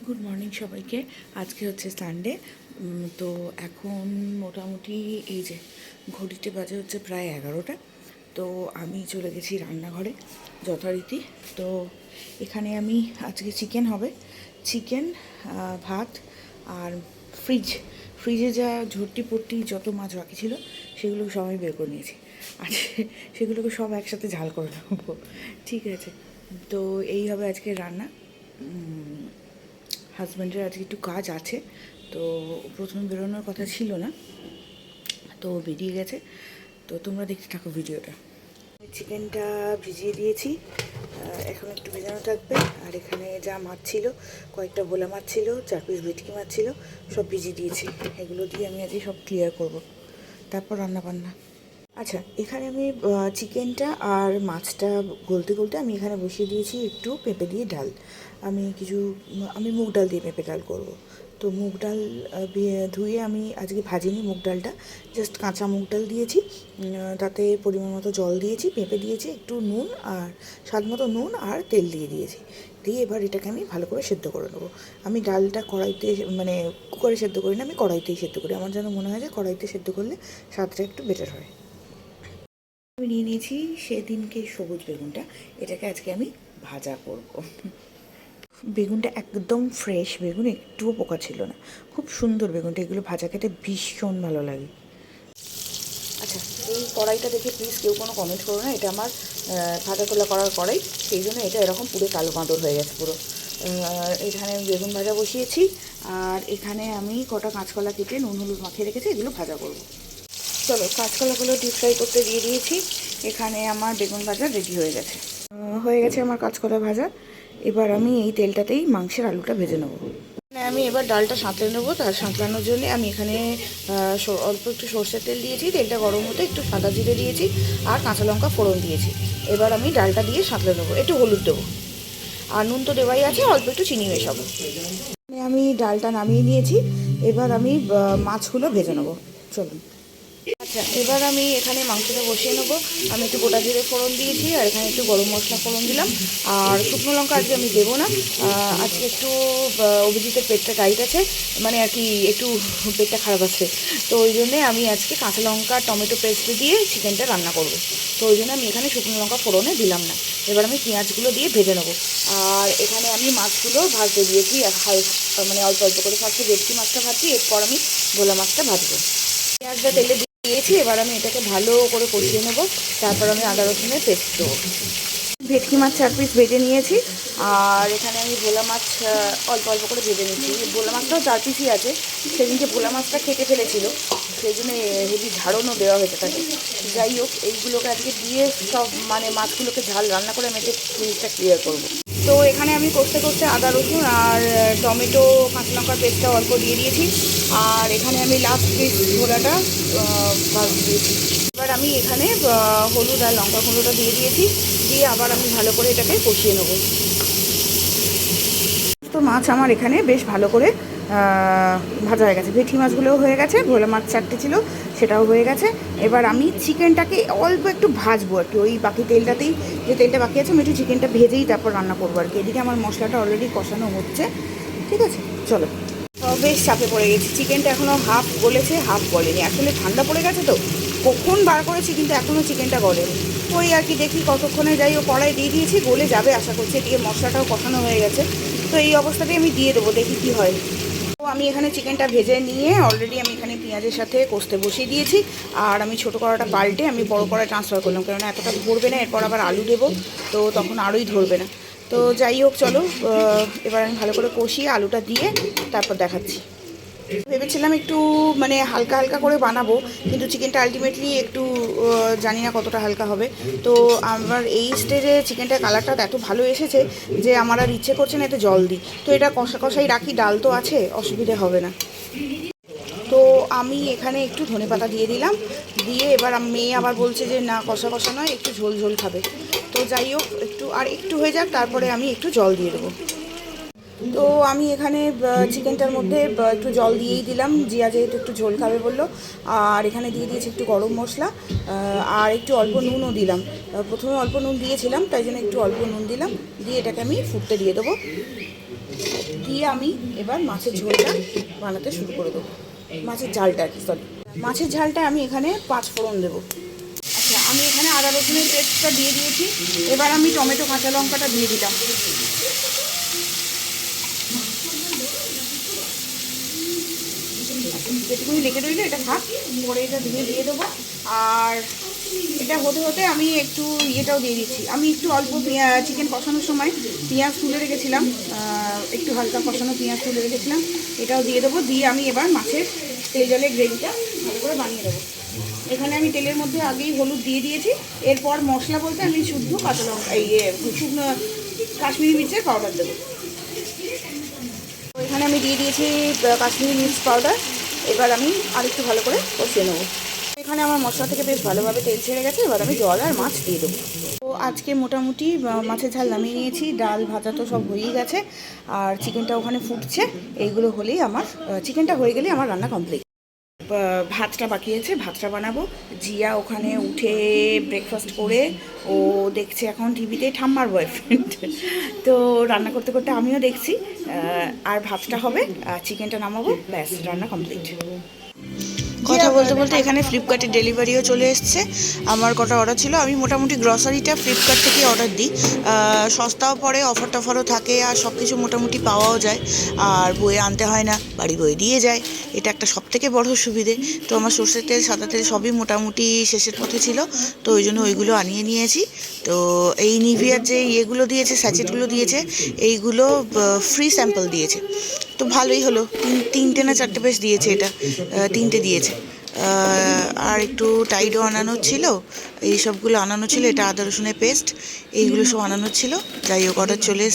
Good morning সবাইকে। আজকে হচ্ছে সানডে। তো এখন মোটামুটি এই যে ঘড়িতে বাজে হচ্ছে প্রায় 11টা। তো আমি চলে গেছি রান্নাঘরে যথারীতি। তো এখানে আমি আজকে চিকেন হবে, চিকেন, ভাত আর ফ্রিজে যা ঝট্টি পট্টি যত মাছ বাকি ছিল সেগুলো সবাই বের করে নিয়েছি। আজকে সেগুলোকে সব একসাথে ঝাল করে নেবো, ঠিক আছে? তো এই হবে আজকে রান্না। হাজব্যান্ডের আজকে একটু কাজ আছে, তো প্রথমে বেরোনোর কথা ছিল না, তো বেরিয়ে গেছে। তো তোমরা দেখতে থাকো ভিডিওটা। চিকেনটা ভিজিয়ে দিয়েছি, এখন একটু ভেজানো থাকবে। আর এখানে যা মাছ ছিল, কয়েকটা ভোলা মাছ ছিল, 4 পিস ভেটকি মাছ ছিল, সব ভিজিয়ে দিয়েছি। এগুলো দিয়ে আমি আজকে সব ক্লিয়ার করব, তারপর রান্না বান্না। আচ্ছা, এখানে আমি চিকেনটা আর মাছটা গলতে গলতে আমি এখানে বসিয়ে দিয়েছি একটু পেঁপে দিয়ে ডাল। আমি মুগ ডাল দিয়ে পেঁপে ডাল করব। তো মুগ ডাল ধুয়ে আমি আজকে ভাজিনি মুগ ডালটা, জাস্ট কাঁচা মুগ ডাল দিয়েছি, তাতে পরিমাণ মতো জল দিয়েছি, পেঁপে দিয়েছি, একটু নুন আর স্বাদ মতো নুন আর তেল দিয়ে এবার এটাকে আমি ভালো করে সেদ্ধ করে নেবো। আমি ডালটা কড়াইতে, মানে কুকারে সেদ্ধ করি না, আমি কড়াইতেই সেদ্ধ করি। আমার যেন মনে হয় যে কড়াইতে সেদ্ধ করলে স্বাদটা একটু বেটার হয়। আমি নিয়ে নিয়েছি সেদিনকে সবুজ বেগুনটা, এটাকে আজকে আমি ভাজা করব। বেগুনটা একদম ফ্রেশ বেগুন, একটুও পোকা ছিল না, খুব সুন্দর বেগুনটা। এগুলো ভাজা খেতে ভীষণ ভালো লাগে। আচ্ছা, এই কড়াইটা দেখে প্লিজ কেউ কোনো কমেন্ট করো না, এটা আমার ভাজা তোলা করার কড়াই, সেই জন্য এটা এরকম পুরো কালো বাঁদর হয়ে গেছে পুরো। এখানে আমি বেগুন ভাজা বসিয়েছি, আর এখানে আমি কটা কাঁচকলা কেটে নুন হলুদ মাখিয়ে রেখেছি, এগুলো ভাজা করব। চলো, কাঁচকলাগুলো ডিপ ফ্রাই করতে দিয়ে দিয়েছি। এখানে আমার বেগুন ভাজা রেডি হয়ে গেছে আমার কাঁচকলা ভাজা। এবার আমি এই তেলটাতেই মাংসের আলুটা ভেজে নেবো। আমি এবার ডালটা সাঁতলে নেবো, তার সাঁতলানোর জন্য আমি এখানে অল্প একটু সর্ষের তেল দিয়েছি, তেলটা গরম হতে একটু সাদা জিরে দিয়েছি আর কাঁচা লঙ্কা ফোড়ন দিয়েছি। এবার আমি ডালটা দিয়ে সাঁতলে নেবো, একটু হলুদ দেবো, আর নুন তো দেওয়াই আছে, অল্প একটু চিনি মেশাবো। আমি ডালটা নামিয়ে নিয়েছি, এবার আমি মাছগুলো ভেজে নেবো। চলুন। আচ্ছা, এবার আমি এখানে মাংসটা বসিয়ে নেবো। আমি একটু গোটা জিরে ফোড়ন দিয়েছি, আর এখানে একটু গরম মশলা ফোড়ন দিলাম, আর শুকনো লঙ্কা আজকে আমি দেবো না। আজকে একটু অভিজিতের পেটটা টাইট আছে, মানে আর কি একটু পেটটা খারাপ আছে, তো ওই জন্যে আমি আজকে কাঁচা লঙ্কা টমেটো পেস্ট দিয়ে চিকেনটা রান্না করবো। তো ওই জন্য আমি এখানে শুকনো লঙ্কা ফোড়নে দিলাম না। এবার আমি পেঁয়াজগুলো দিয়ে ভেজে নেবো। আর এখানে আমি মাছগুলো ভাজতে দিয়েছি, মানে অল্প অল্প করে। ফার্স্টে ভেটকি মাছটা ভাজছি, এরপর আমি ভোলা মাছটা ভাজবো। পেঁয়াজটা তেলে দিয়েছি, এবার আমি এটাকে ভালো করে কষিয়ে নেবো, তারপর আমি আদা রসুনের পেস্ট দেবো। ভেটকি মাছ 4 পিস ভেজে নিয়েছি, আর এখানে আমি ভোলা মাছ অল্প অল্প করে ভেজে নিচ্ছি। ভোলা মাছটাও 4 পিসই আছে, সেদিনকে ভোলা মাছটা কেটে ফেলেছিল, সেই জন্য হেভি ঝাড়নও দেওয়া হয়েছে তাকে। যাই হোক, এইগুলোকে আজকে দিয়ে সব মানে মাছগুলোকে ঝাল রান্না করে আমি ফ্রিজটা ক্লিয়ার করবো। তো এখানে আমি কষতে কষতে আদা রসুন আর টমেটো কাঁচা লঙ্কার পেস্টটা অল্প দিয়ে দিয়েছি, আর এখানে আমি লাস্ট পিস ভোলাটা দিয়েছি। এবার আমি এখানে হলুদ আর লঙ্কা গুঁড়োটা দিয়ে দিয়েছি, দিয়ে আবার আমি ভালো করে এটাকে কষিয়ে নেব। তো মাছ আমার এখানে বেশ ভালো করে ভাজা হয়ে গেছে, ভেটকি মাছগুলোও হয়ে গেছে, ভোলা মাছ 4টে ছিল সেটাও হয়ে গেছে। এবার আমি চিকেনটাকে অল্প একটু ভাজবো আর কি, ওই বাকি তেলটাতেই, যে তেলটা বাকি আছে আমি একটু চিকেনটা ভেজেই তারপর রান্না করবো আর কি। এদিকে আমার মশলাটা অলরেডি কষানো হচ্ছে, ঠিক আছে? চলো। বেশ চাপে পড়ে গেছি, চিকেনটা এখনও হাফ গলেছে হাফ গলেনি, আসলে ঠান্ডা পড়ে গেছে তো কখন বার করেছি, কিন্তু এখনও চিকেনটা গলেনি। ওই আর কি, দেখি কতক্ষণে যাই। ও কড়াই দিয়ে দিয়েছি, গলে যাবে আশা করছি। এদিকে মশলাটাও কষানো হয়ে গেছে, তো এই অবস্থাতেই আমি দিয়ে দেবো, দেখি কি হয়। তো আমি এখানে চিকেনটা ভেজে নিয়ে অলরেডি আমি এখানে পেঁয়াজের সাথে কষতে বসিয়ে দিয়েছি, আর আমি ছোটো কড়াটা পাল্টে আমি বড় কড়ায় ট্রান্সফার করলাম, কেননা এতটা ধরবে না, এরপর আবার আলু দেবো, তো তখন আরোই ধরবে না। তো যাই হোক, চলো, এবার আমি ভালো করে কষিয়ে আলুটা দিয়ে তারপর দেখাচ্ছি। ভেবেছিলাম একটু মানে হালকা হালকা করে বানাবো, কিন্তু চিকেনটা আলটিমেটলি একটু জানি না কতটা হালকা হবে। তো আমার এই স্টেজে চিকেনটার কালারটা এত ভালো এসেছে যে আমার আর ইচ্ছে করছে না এতে জল দিই, তো এটা কষা কষাই রাখি, ডাল তো আছে, অসুবিধে হবে না। তো আমি এখানে একটু ধনেপাতা দিয়ে দিলাম, দিয়ে এবার মেয়ে আবার বলছে যে না, কষা কষা নয়, একটু ঝোল ঝোল খাবে। তো যাই হোক, একটু হয়ে যাক, তারপরে আমি একটু জল দিয়ে দেবো। তো আমি এখানে চিকেনটার মধ্যে একটু জল দিয়েই দিলাম, জিয়া যেহেতু একটু ঝোল খাবে বললো। আর এখানে দিয়ে দিয়েছি একটু গরম মশলা, আর একটু অল্প নুনও দিলাম। প্রথমে অল্প নুন দিয়েছিলাম, তাই জন্য একটু অল্প নুন দিলাম। দিয়ে এটাকে আমি ফুটতে দিয়ে দেবো। দিয়ে আমি এবার মাছের ঝোলটা বানাতে শুরু করে দেবো। মাছের ঝালটা আর কি, সরি, মাছের ঝালটা আমি এখানে 5 ফোড়ন দেবো। আচ্ছা, আমি এখানে আদা রসুনের পেস্টটা দিয়ে দিয়েছি। এবার আমি টমেটো কাঁচা লঙ্কাটা দিয়ে দিলাম। যেটুকুনি লেগে রইলো এটা থাক, পরে এটা দিয়ে দেবো। আর এটা হতে হতে আমি একটু ইয়েটাও দিয়ে দিচ্ছি। আমি একটু অল্প চিকেন কষানোর সময় পেঁয়াজ তুলে রেখেছিলাম, একটু হালকা কষানো পেঁয়াজ তুলে রেখেছিলাম, এটাও দিয়ে দেবো। দিয়ে আমি এবার মাছের তেল জলের গ্রেভিটা ভালো করে বানিয়ে দেবো। এখানে আমি তেলের মধ্যে আগেই হলুদ দিয়ে দিয়েছি। এরপর মশলা বলতে আমি শুদ্ধ কাঁচা লঙ্কা, শুকনো কাশ্মীরি মির্চের পাউডার দেবো। তো এখানে আমি দিয়ে দিয়েছি কাশ্মীরি মির্চ পাউডার। এবার আমি আরেকটু ভালো করে কষিয়ে নেবো। এখানে আমার মশলা থেকে বেশ ভালোভাবে তেল ছেড়ে গেছে। এবার আমি জল আর মাছ দিয়ে দেবো। তো আজকে মোটামুটি মাছের ঝাল নামিয়ে নিয়েছি, ডাল ভাজা তো সব হয়েই গেছে, আর চিকেনটা ওখানে ফুটছে। এইগুলো হলেই আমার চিকেনটা হয়ে গেলেই আমার রান্না কমপ্লিট। ভাতটা বাকি আছে, ভাতটা বানাবো। জিয়া ওখানে উঠে ব্রেকফাস্ট করে ও দেখছে এখন টিভিতে ঠাম্মার বয়ফ্রেন্ড। তো রান্না করতে করতে আমিও দেখছি। আর ভাতটা হবে, আর চিকেনটা নামাবো, ব্যাস রান্না কমপ্লিট। কথা বলতে বলতে এখানে ফ্লিপকার্টে ডেলিভারিও চলে এসছে। আমার কটা অর্ডার ছিল। আমি মোটামুটি গ্রসারিটা ফ্লিপকার্ট থেকে অর্ডার দিই। সস্তাও পড়ে, অফার টফারও থাকে, আর সব কিছু মোটামুটি পাওয়াও যায়। আর বয়ে আনতে হয় না, বাড়ি বয়ে দিয়ে যায়। এটা একটা সবথেকে বড় সুবিধে। তো আমার সর্ষের তেল, সাদা তেল সবই মোটামুটি শেষের পথে ছিল, তো ওই জন্য ওইগুলো আনিয়ে নিয়েছি। তো এই নিভিয়ার যে ইয়েগুলো দিয়েছে, স্যাচেটগুলো দিয়েছে, এইগুলো ফ্রি স্যাম্পল দিয়েছে। তো ভালোই হলো, তিনটে না চারটে বেশ দিয়েছে, এটা 3টে দিয়েছে। আর একটু টাইডও আনানো ছিল, এই সবগুলো আনানো ছিল। এটা আদা রসুনের পেস্ট, এইগুলো সব আনানো ছিল। যাই হোক, অর্ডার চলে এসছে।